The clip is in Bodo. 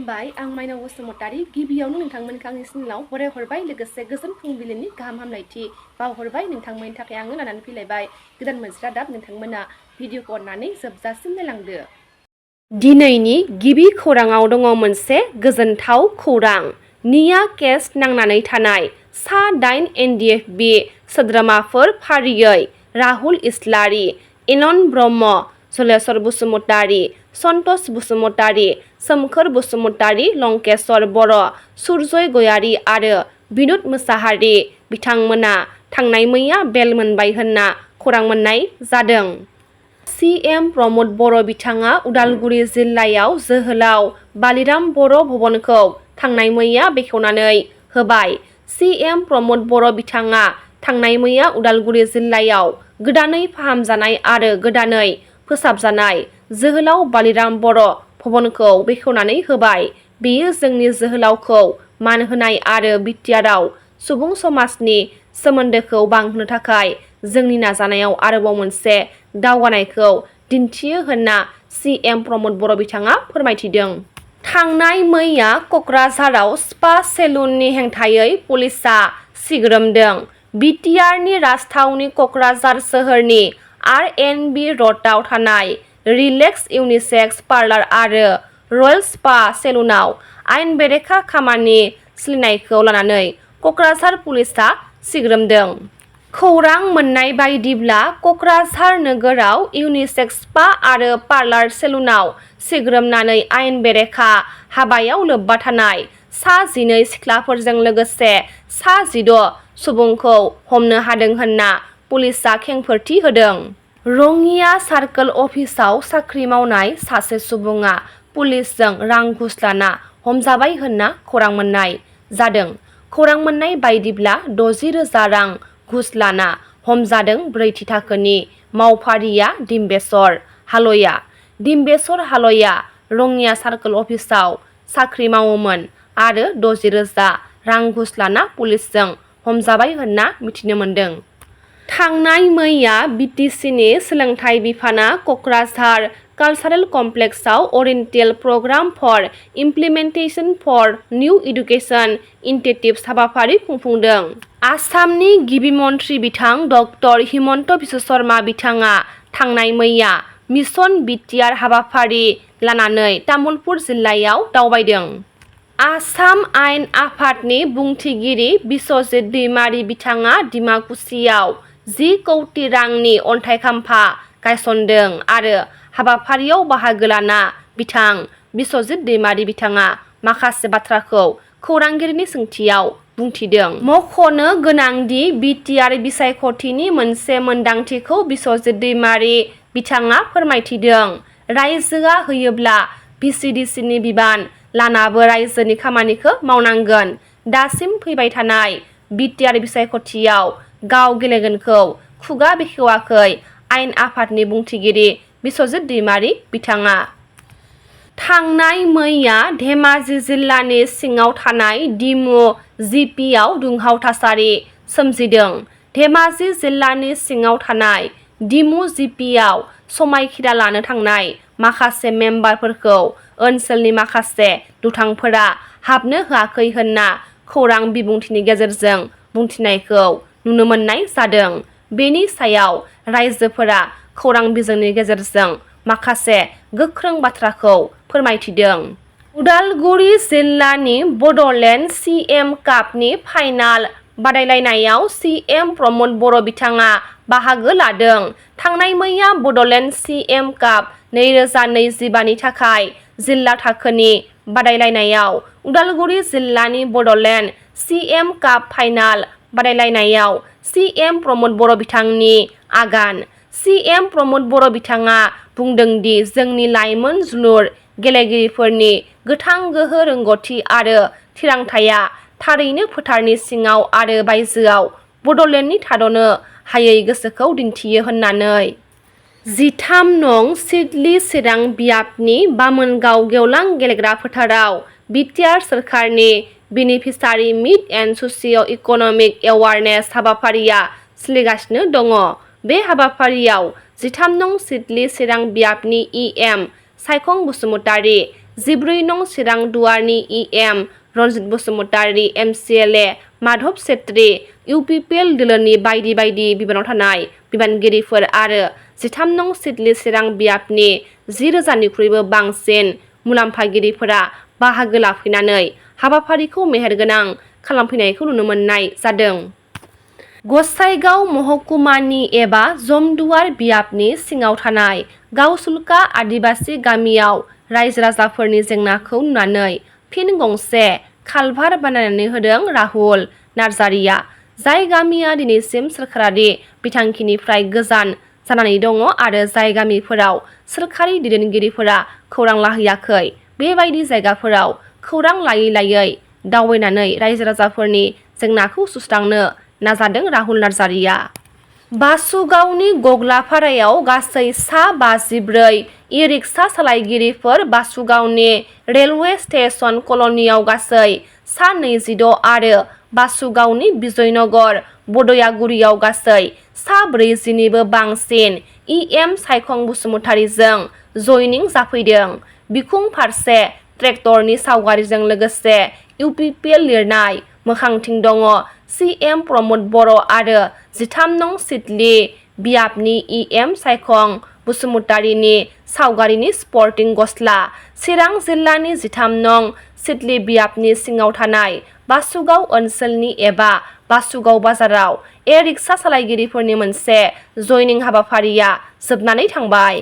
खुलुमबाय आं माइनाव बसुमतारी गिबियावनो नोंथांमोनखौ आंनि चेनेलाव बराय हरबाय लोगोसे गोजोन फुंबिलिनि गाहाम हामलायथि बावहरबाय नोंथांमोननि थाखाय आङो लानानै फैलायबाय गोदान मोनसे रादाब नोंथांमोना भिडिअखौ अननानै जोबजासिम नायलांदो। दिनैनि गिबि खौराङाव दङ मोनसे गोजोनथाव खौरां। निया केस नांनानै थानाय सा 8 NDFB सोद्रोमाफोर फारियै राहुल इस्लारि, एनन ब्रह्म, जलेस्वर बसुमतारी, सन्तोष बसुमतारी, सोमखोर बसुमतारी, लंकेश्वर बर', सुरजय गयारी आरो बिनुत मोसाहारि बिथांमोना थांनाय मैया बेल मोनबाय होनना खौरां मोननाय जादों। CM प्रमद बर' बिथाङा उदालगुरि जिल्लायाव जोहोलाव बालिराम बर' भवनखौ थांनाय मैया बेखेवनानै होबाय। CM प्रमद बर' बिथाङा थांनाय मैया उदालगुरि जिल्लायाव गोदानै फाहामजानाय आरो गोदानै फोसाबजानाय जोहोलाव बालिराम बर' भवनखौ बेखेवनानै होबाय। बेयो जोंनि जोहोलावखौ मान होनाय आरो बिटिआरआव सुबुं समाजनि सोमोन्दोखौ बांहोनो थाखाय जोंनि नाजानायाव आरोबाव मोनसे दावगानायखौ दिन्थियो होनना CM प्रमद बर' बिथाङा फोरमायथिदों। थांनाय मैया क'क्राझाराव स्पा सेलुननि हेंथायै पुलिसआ सिग्रोमदों। बिटिआरनि राजथावनि क'क्राझार सोहोरनि RNB र'डआव थानाय रिलेक्स इउनिसेक्स पार्लार आरो रयेल स्पा सेलुनाव आयेन बेरेखा खामानि सोलिनायखौ लानानै क'क्राझार पुलिसआ सिग्रोमदों। खौरां मोननाय बायदिब्ला क'क्राझार नोगोराव इउनिसेक्स स्पा आरो पार्लार सेलुनाव सिग्रोमनानै आयेन बेरेखा हाबायाव लोब्बा थानाय सा 12 सिख्लाफोरजों लोगोसे सा 16 सुबुंखौ हमनो हादों होनना पुलिसआ खेंफोरथि होदों। रङिया सार्कोल अफिसाव साख्रि मावनाय सासे सुबुङा पुलिसजों रां घुस लाना हमजाबाय होनना खौरां मोननाय जादों। खौरां मोननाय बायदिब्ला 60,000 रां घुस लाना हमजादों ब्रैथि थाखोनि मावफारिया डिम्बेश्वर हालया। डिम्बेश्वर हालया रङिया सार्कोल अफिसाव साख्रि मावोमोन आरो 60,000 रां घुस लाना पुलिसजों हमजाबाय होनना मिथिनो मोन्दों। थांनाय मैया बिटिसिनि सोलोंथाइ बिफाना क'क्राझार कालचारेल कमप्लेक्सआव oriental program for implementation for new education initiatives हाबाफारि खुंफुंदों। आसामनि गिबि मन्थ्रि बिथां डक्टर हिमन्त बिश्व शर्मा बिथाङा थांनाय मैया मिशन बिटिआर हाबाफारि लानानै तामुलपुर जिल्लायाव दावबायदों। आसाम आयेन आफादनि बुंथिगिरि बिश्वजित दैमारी बिथाङा डिमाकुसियाव 10 कौटि रांनि अन्थाइ खाम्फा गायसनदों आरो हाबाफारियाव बाहागो लाना बिथां बिश्वजित दैमारी बिथाङा माखासे बाथ्राखौ खौरांगिरिनि सोंथियाव बुंथिदों। मख'नो गोनांदि बिटिआर बिसायख'थिनि मोनसे मोनदांथिखौ बिश्वजित दैमारी बिथाङा फोरमायथिदों। रायजोआ होयोब्ला VCDCनि बिबान लानाबो रायजोनि खामानिखौ मावनांगोन। दासिम फैबाय थानाय बिटिआर बिसायख'थियाव गाव गेलेगोनखौ खुगा बेखेवाखै आयेन आफादनि बुंथिगिरि बिश्वजित दैमारी बिथाङा। थांनाय मैया धेमाजि जिल्लानि सिङाव थानाय डिमु जिपिआव दुंहाव थासारि सोमजिदों। धेमाजि जिल्लानि सिङाव थानाय डिमु जिपिआव समायखिरा लानो थांनाय माखासे मेम्बारफोरखौ ओनसोलनि माखासे दुथांफोरा हाबनो होआखै होनना खौरां बिबुंथिनि गेजेरजों बुंथिनायखौ नुनो मोननाय जादों। बेनि सायाव रायजोफोरा खौरां बिजोंनि गेजेरजों माखासे गोख्रों बाथ्राखौ फोरमायथिदों। उदालगुरि जिल्लानि बड'लेण्ड CM कापनि फाइनाल बादायलायनायाव CM प्रमद बर' बिथाङा बाहागो लादों। थांनाय मैया बड'लेण्ड CM काप 2025 नि थाखाय जिल्ला थाखोनि बादायलायनायाव उदालगुरि जिल्लानि बड'लेण्ड CM काप फाइनाल बादायलायनायाव CM प्रमद बर' बिथांनि आगान। CM प्रमद बर' बिथाङा बुंदोंदि जोंनि लाइमोन जोलुर गेलेगिरिफोरनि गोथां गोहो रोंग'थि आरो थिरांथाया थारैनो फोथारनि सिङाव आरो बायजोआव बड'लेण्डनि थाद'नो हायै गोसोखौ दिन्थियो होननानै। 13 नं सिडली चिरां बियाबनि बामोनगाव गेवलां गेलेग्रा फोथाराव बिटिआर सोरखारनि beneficiary meat and socio' economic awareness हाबाफारिया सोलिगासिनो दङ। बे हाबाफारियाव 13 नं सिडली चिरां बियाबनि EM सायखं बसुमतारी, 14 नं चिरां दुवारनि EM Ranjit Basumatary MCLA Madhav सेत्री UPPL दोलोनि बायदि बायदि बिबानाव थानाय बिबानगिरिफोर आरो 13 नं सिडली चिरां बियाबनि 10,000निख्रुइबो बांसिन मुलाम्फागिरिफोरा बाहागो लाफैनानै हाबाफारिखौ मेहेरगोनां खालामफैनायखौ नुनो मोननाय जादों। गसाइगाव महकुमानि एबा जमदुवार बियाबनि सिङाव थानाय गावसुलका आदिबासी गामियाव रायजो राजाफोरनि जेंनाखौ नुनानै फिन गंसे खालभार बानायनानै होदों राहुल नार्जारिया, जाय गामिया दिनैसिम सोरखारारि बिथांखिनिफ्राय गोजान जानानै दङ आरो जाय गामिफोराव सोरखारि दैदेनगिरिफोरा खौरां लाहैयाखै। बेबायदि जायगाफोराव खौरां लायै लायै दावबायनानै रायजो राजाफोरनि जेंनाखौ सुस्रांनो नाजादों राहुल नार्जारिया। बासुगावनि गग्लापारायाव गासै सा 54 इ-रिक्सा सालायगिरिफोर, बासुगावनि रेलवे स्टेशन कल'नियाव गासै सा 26 आरो बासुगावनि बिजयनगर बदयागुरियाव गासै सा 40निबो बांसिन EM सायखं बसुमतारीजों जयनिं जाफैदों। बिखुं फारसे ट्रेक्टरनि सावगारिजों लोगोसे UPPL लिरनाय मोखांथिं दङ CM प्रमद बर' आरो 13 नं सिडली बियाबनि EM सायखं बसुमतारीनि सावगारिनि स्पर्टिं गस्ला। चिरां जिल्लानि 13 नं सिडली बियाबनि सिङाव थानाय बासुगाव ओनसोलनि एबा बासुगाव बाजाराव इ-रिक्सा सालायगिरिफोरनि मोनसे जयनिं हाबाफारिया जोबनानै थांबाय।